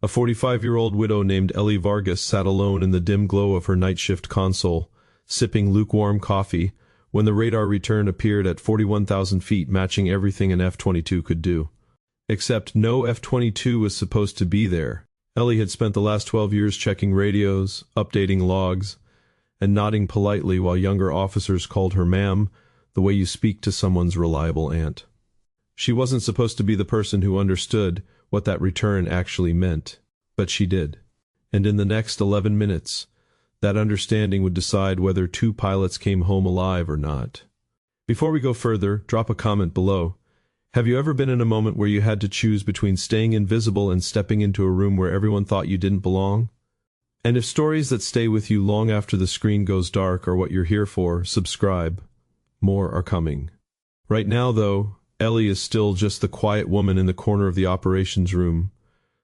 A 45-year-old widow named Ellie Vargas sat alone in the dim glow of her night shift console, sipping lukewarm coffee, when the radar return appeared at 41,000 feet, matching everything an F-22 could do. Except no F-22 was supposed to be there. Ellie had spent the last 12 years checking radios, updating logs, and nodding politely while younger officers called her ma'am, the way you speak to someone's reliable aunt. She wasn't supposed to be the person who understood what that return actually meant, but she did. And in the next 11 minutes, that understanding would decide whether two pilots came home alive or not. Before we go further, drop a comment below. Have you ever been in a moment where you had to choose between staying invisible and stepping into a room where everyone thought you didn't belong? And if stories that stay with you long after the screen goes dark are what you're here for, subscribe. More are coming. Right now, though, Ellie is still just the quiet woman in the corner of the operations room,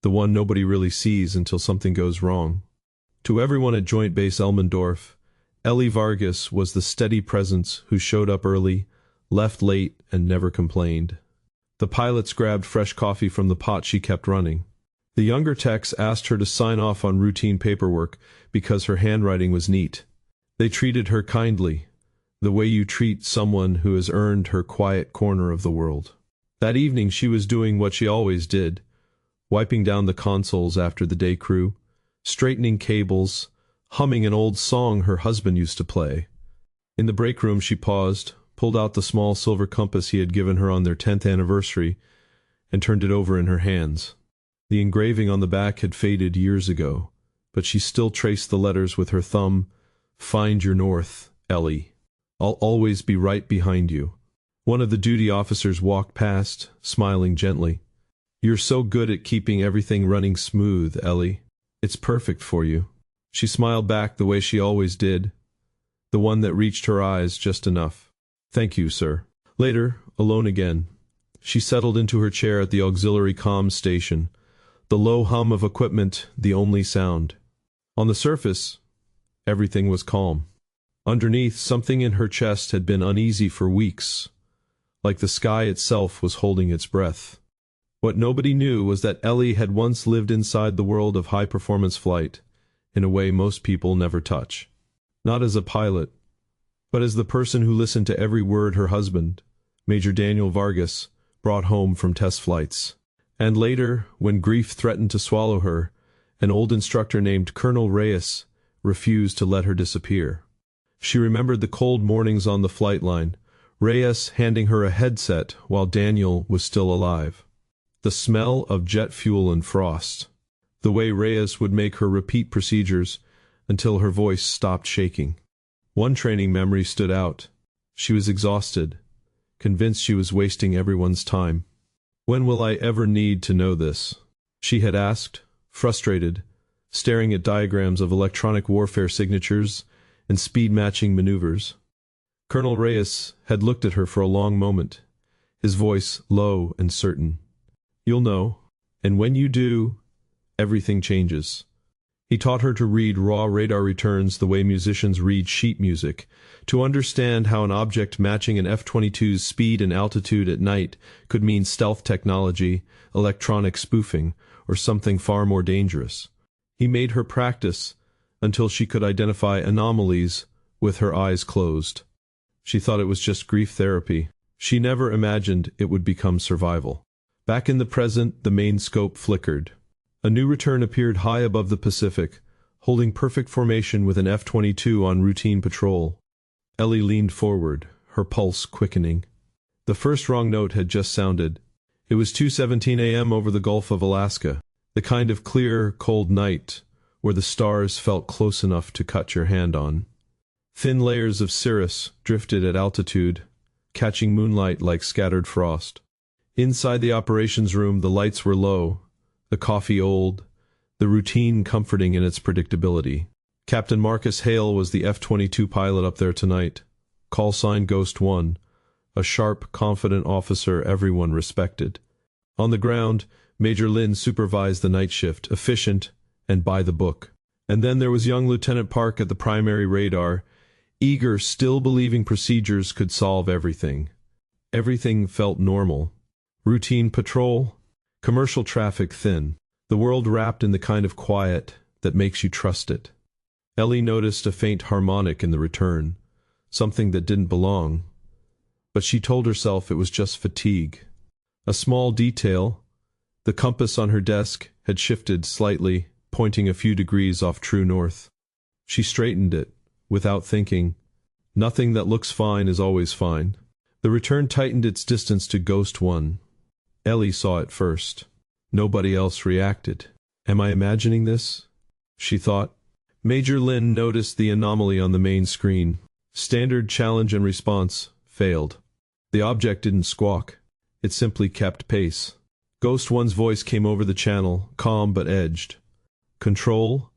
the one nobody really sees until something goes wrong. To everyone at Joint Base Elmendorf, Ellie Vargas was the steady presence who showed up early, left late, and never complained. The pilots grabbed fresh coffee from the pot she kept running. The younger techs asked her to sign off on routine paperwork because her handwriting was neat. They treated her kindly, the way you treat someone who has earned her quiet corner of the world. That evening she was doing what she always did, wiping down the consoles after the day crew, straightening cables, humming an old song her husband used to play. In the break room she paused, pulled out the small silver compass he had given her on their 10th anniversary, and turned it over in her hands. The engraving on the back had faded years ago, but she still traced the letters with her thumb. "Find your north, Ellie. I'll always be right behind you." One of the duty officers walked past, smiling gently. "You're so good at keeping everything running smooth, Ellie. It's perfect for you." She smiled back the way she always did, the one that reached her eyes just enough. "Thank you, sir." Later, alone again, she settled into her chair at the auxiliary comms station, the low hum of equipment the only sound. On the surface, everything was calm. Underneath, something in her chest had been uneasy for weeks, like the sky itself was holding its breath. What nobody knew was that Ellie had once lived inside the world of high-performance flight, in a way most people never touch. Not as a pilot, but as the person who listened to every word her husband, Major Daniel Vargas, brought home from test flights. And later, when grief threatened to swallow her, an old instructor named Colonel Reyes refused to let her disappear. She remembered the cold mornings on the flight line, Reyes handing her a headset while Daniel was still alive. The smell of jet fuel and frost. The way Reyes would make her repeat procedures until her voice stopped shaking. One training memory stood out. She was exhausted, convinced she was wasting everyone's time. "When will I ever need to know this?" she had asked, frustrated, staring at diagrams of electronic warfare signatures and speed-matching maneuvers. Colonel Reyes had looked at her for a long moment, his voice low and certain. "You'll know, and when you do, everything changes." He taught her to read raw radar returns the way musicians read sheet music, to understand how an object matching an F-22's speed and altitude at night could mean stealth technology, electronic spoofing, or something far more dangerous. He made her practice until she could identify anomalies with her eyes closed. She thought it was just grief therapy. She never imagined it would become survival. Back in the present, the main scope flickered. A new return appeared high above the Pacific, holding perfect formation with an F-22 on routine patrol. Ellie leaned forward, her pulse quickening. The first wrong note had just sounded. It was 2:17 a.m. over the Gulf of Alaska, the kind of clear, cold night where the stars felt close enough to cut your hand on. Thin layers of cirrus drifted at altitude, catching moonlight like scattered frost. Inside the operations room, the lights were low, the coffee old, the routine comforting in its predictability. Captain Marcus Hale was the F-22 pilot up there tonight. Call sign Ghost 1, a sharp, confident officer everyone respected. On the ground, Major Lynn supervised the night shift, efficient and by the book. And then there was young Lieutenant Park at the primary radar, eager, still believing procedures could solve everything. Everything felt normal. Routine patrol, commercial traffic thin. The world wrapped in the kind of quiet that makes you trust it. Ellie noticed a faint harmonic in the return, something that didn't belong, but she told herself it was just fatigue. A small detail, the compass on her desk had shifted slightly, pointing a few degrees off true north. She straightened it, without thinking. Nothing that looks fine is always fine. The return tightened its distance to Ghost 1. Ellie saw it first. Nobody else reacted. Am I imagining this? She thought. Major Lin noticed the anomaly on the main screen. Standard challenge and response failed. The object didn't squawk. It simply kept pace. Ghost One's voice came over the channel, calm but edged. Control?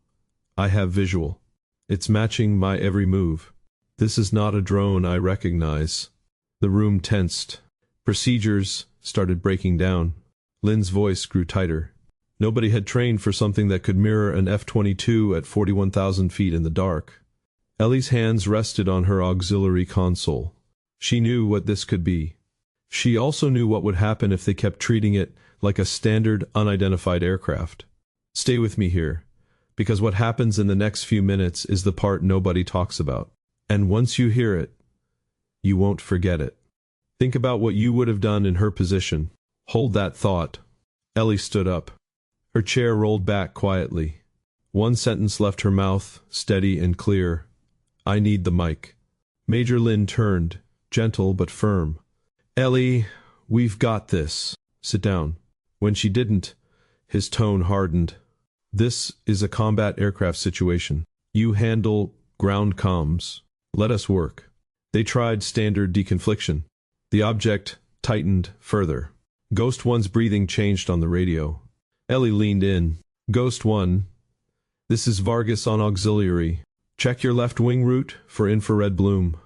I have visual. It's matching my every move. This is not a drone I recognize. The room tensed. Procedures started breaking down. Lin's voice grew tighter. Nobody had trained for something that could mirror an F-22 at 41,000 feet in the dark. Ellie's hands rested on her auxiliary console. She knew what this could be. She also knew what would happen if they kept treating it like a standard, unidentified aircraft. Stay with me here, because what happens in the next few minutes is the part nobody talks about. And once you hear it, you won't forget it. Think about what you would have done in her position. Hold that thought. Ellie stood up. Her chair rolled back quietly. One sentence left her mouth, steady and clear. I need the mic. Major Lin turned, gentle but firm. Ellie, we've got this. Sit down. When she didn't, his tone hardened. This is a combat aircraft situation. You handle ground comms. Let us work. They tried standard deconfliction. The object tightened further. Ghost One's breathing changed on the radio. Ellie leaned in. Ghost One, this is Vargas on auxiliary. Check your left wing route for infrared bloom.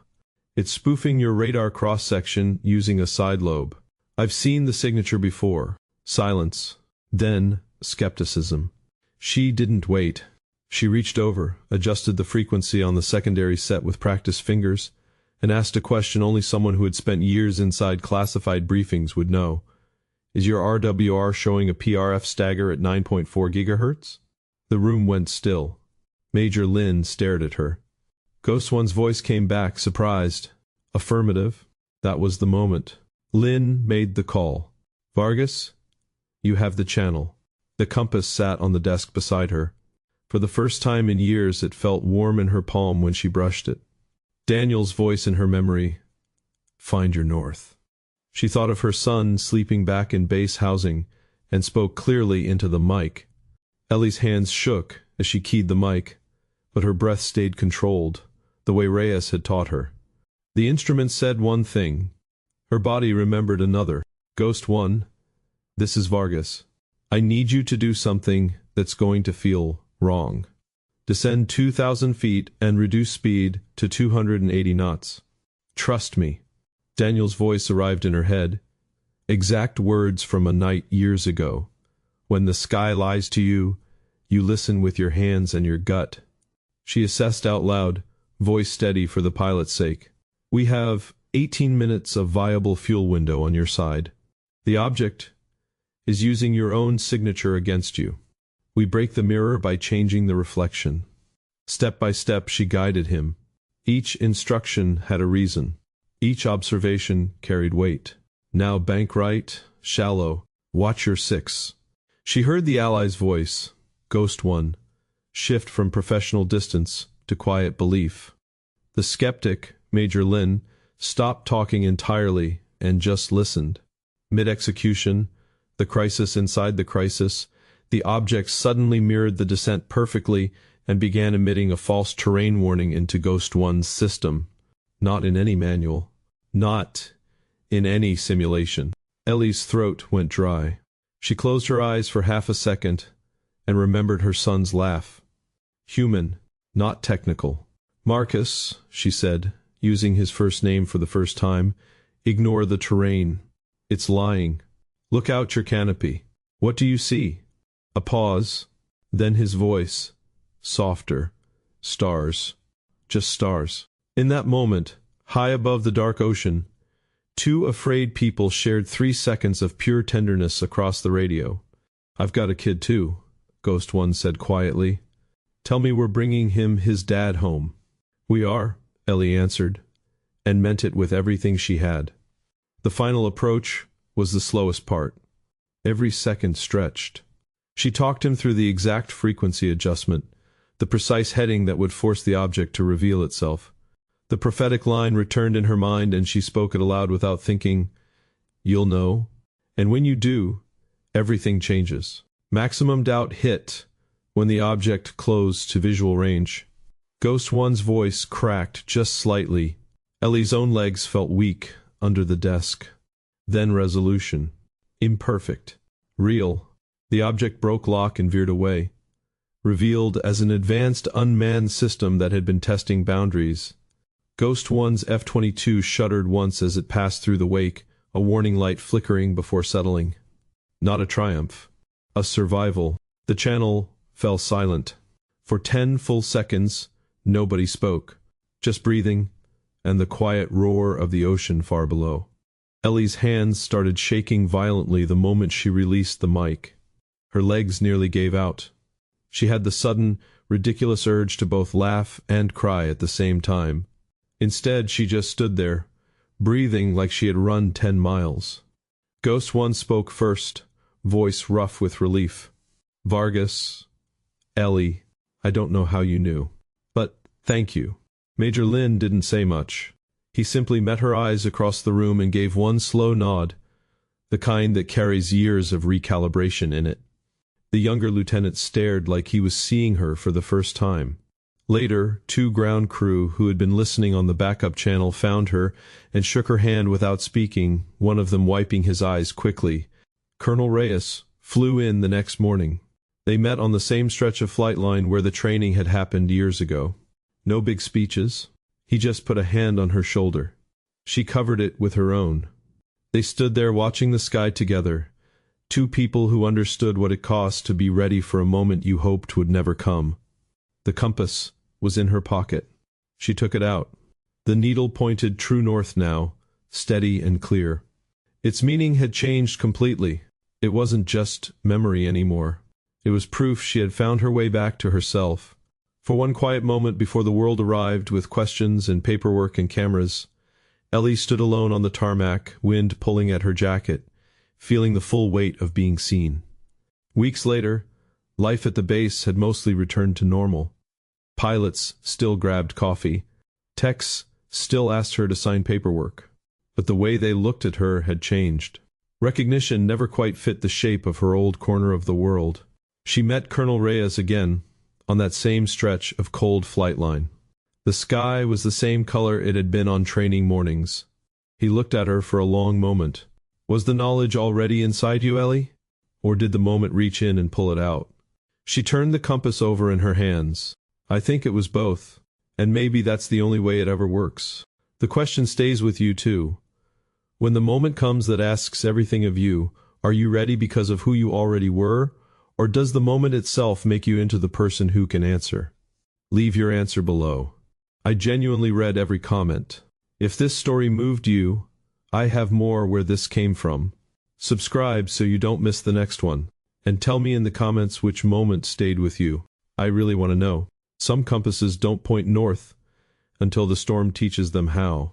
It's spoofing your radar cross-section using a side lobe. I've seen the signature before. Silence. Then, skepticism. She didn't wait. She reached over, adjusted the frequency on the secondary set with practiced fingers, and asked a question only someone who had spent years inside classified briefings would know. Is your RWR showing a PRF stagger at 9.4 gigahertz? The room went still. Major Lin stared at her. Ghost One's voice came back, surprised. Affirmative. That was the moment. Lin made the call. Vargas, you have the channel. The compass sat on the desk beside her. For the first time in years it felt warm in her palm when she brushed it. Daniel's voice in her memory. Find your north. She thought of her son sleeping back in base housing and spoke clearly into the mic. Ellie's hands shook as she keyed the mic, but her breath stayed controlled, the way Reyes had taught her. The instrument said one thing. Her body remembered another. Ghost One, this is Vargas. I need you to do something that's going to feel wrong. Descend 2,000 feet and reduce speed to 280 knots. Trust me. Daniel's voice arrived in her head. Exact words from a night years ago. When the sky lies to you, you listen with your hands and your gut. She assessed out loud, voice steady for the pilot's sake. We have 18 minutes of viable fuel window on your side. The object is using your own signature against you. We break the mirror by changing the reflection. Step by step she guided him. Each instruction had a reason. Each observation carried weight. Now bank right, shallow, watch your six. She heard the Allies' voice, Ghost One, shift from professional distance to quiet belief. The skeptic, Major Lin, stopped talking entirely and just listened. Mid-execution, the crisis inside the crisis, the object suddenly mirrored the descent perfectly and began emitting a false terrain warning into Ghost One's system. Not in any manual. Not in any simulation. Ellie's throat went dry. She closed her eyes for half a second and remembered her son's laugh. Human, not technical. Marcus, she said, using his first name for the first time, ignore the terrain. It's lying. Look out your canopy. What do you see? A pause, then his voice, softer. Stars. Just stars. In that moment, high above the dark ocean, two afraid people shared 3 seconds of pure tenderness across the radio. I've got a kid too, Ghost One said quietly. Tell me we're bringing him his dad home. We are, Ellie answered, and meant it with everything she had. The final approach was the slowest part. Every second stretched. She talked him through the exact frequency adjustment, the precise heading that would force the object to reveal itself. The prophetic line returned in her mind and she spoke it aloud without thinking. You'll know. And when you do, everything changes. Maximum doubt hit when the object closed to visual range. Ghost One's voice cracked just slightly. Ellie's own legs felt weak under the desk. Then resolution. Imperfect. Real. The object broke lock and veered away, revealed as an advanced unmanned system that had been testing boundaries. Ghost One's F-22 shuddered once as it passed through the wake, a warning light flickering before settling. Not a triumph. A survival. The channel fell silent. For 10 full seconds, nobody spoke, just breathing and the quiet roar of the ocean far below. Ellie's hands started shaking violently the moment she released the mic. Her legs nearly gave out. She had the sudden, ridiculous urge to both laugh and cry at the same time. Instead, she just stood there, breathing like she had run 10 miles. Ghost One spoke first, voice rough with relief. Vargas, Ellie, I don't know how you knew. But, thank you. Major Lin didn't say much. He simply met her eyes across the room and gave one slow nod, the kind that carries years of recalibration in it. The younger lieutenant stared like he was seeing her for the first time. Later, 2 ground crew who had been listening on the backup channel found her and shook her hand without speaking, one of them wiping his eyes quickly. Colonel Reyes flew in the next morning. They met on the same stretch of flight line where the training had happened years ago. No big speeches. He just put a hand on her shoulder. She covered it with her own. They stood there watching the sky together, 2 people who understood what it cost to be ready for a moment you hoped would never come. The compass was in her pocket. She took it out. The needle pointed true north now, steady and clear. Its meaning had changed completely. It wasn't just memory anymore. It was proof she had found her way back to herself. For one quiet moment before the world arrived with questions and paperwork and cameras, Ellie stood alone on the tarmac, wind pulling at her jacket, feeling the full weight of being seen. Weeks later, life at the base had mostly returned to normal. Pilots still grabbed coffee. Techs still asked her to sign paperwork. But the way they looked at her had changed. Recognition never quite fit the shape of her old corner of the world. She met Colonel Reyes again, on that same stretch of cold flight line. The sky was the same color it had been on training mornings. He looked at her for a long moment. Was the knowledge already inside you, Ellie? Or did the moment reach in and pull it out? She turned the compass over in her hands. I think it was both. And maybe that's the only way it ever works. The question stays with you too. When the moment comes that asks everything of you, are you ready because of who you already were? Or does the moment itself make you into the person who can answer? Leave your answer below. I genuinely read every comment. If this story moved you, I have more where this came from. Subscribe so you don't miss the next one. And tell me in the comments which moment stayed with you. I really want to know. Some compasses don't point north until the storm teaches them how.